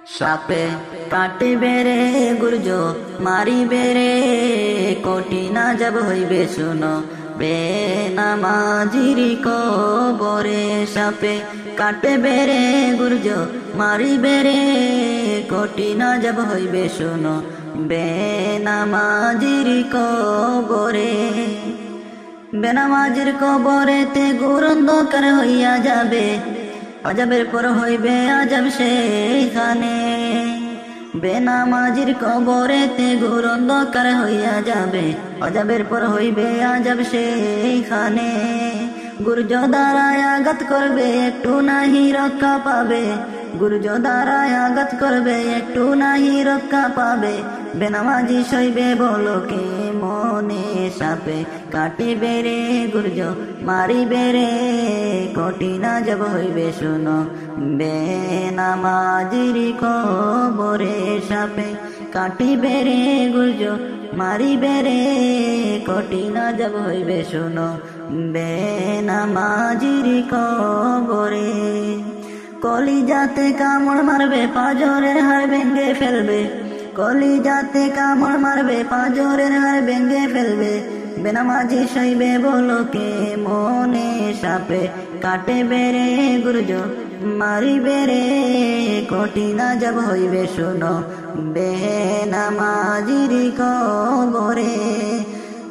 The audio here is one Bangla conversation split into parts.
সাপে কাটিবে রে গুর্জ মারিবে রে কঠিন আযাব হইবে শুনো বেনামাজির কবরে। সাপে কাটিবে রে গুর্জ মারিবে রে কঠিন আযাব হইবে শুনো বেনামাজির কবরে। বেনামাজির কবরেতে ঘোর অন্ধকার হইয়া যাবে, আযাবের পর হইবে আযাব সেইখানে। বেনামাজির কবরেতে ঘোর অন্ধকার হইয়া যাবে, আযাবের পর হইবে আযাব সেইখানে। গুর্জ দ্বারায় আঘাত করবে একটু নাহি রক্ষা পাবে, গুর্জ দ্বারায় আঘাত করবে একটু নাহি রক্ষা পাবে। বেনামাজি সইবে বলো কে মনে। সাপে কাটিবে রে গুর্জ মারিবে রে কঠিন আযাব হইবে শুনো বেনামাজির কবরে। সাপে কাটিবে রে গুর্জ মারিবে রে কঠিন আযাব হইবে শুনো বেনামাজির কবরে। কলিজাতে কামড় মারবে পাঁজরের হাড় ভেঙে ফেলবে, কলিজাতে কামড় মারবে পাঁজরের হাড় ভেঙে ফেলবে। বেনামাজি সইবে বলো কে মনে। সাপে কাটিবে রে গুর্জ মারিবে রে কঠিন আযাব হইবে শুনো বেনামাজির কবরে।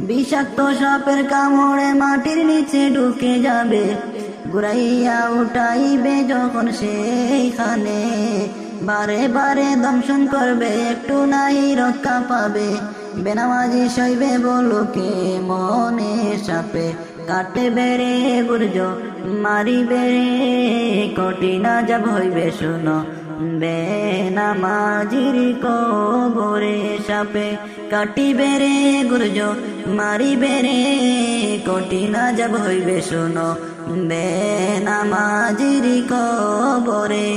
বিষাক্ত সাপের কামড়ে মাটির নিচে ঢুকে যাবে, ঘুরাইয়া উঠাইবে যখন সেইখানে। বারে বারে দংশন করবে একটু নাই রক্ষা পাবে। বেনামাজি সইবে বলো কে মনে। সাপে কাটিবে রে গুর্জ মারিবে রে কঠিন আযাব হইবে শুনো বেনামাজির কবরে। সাপে কাটিবে রে গুর্জ মারিবে রে কঠিন আযাব হইবে শুনো বেনামাজির কবরে।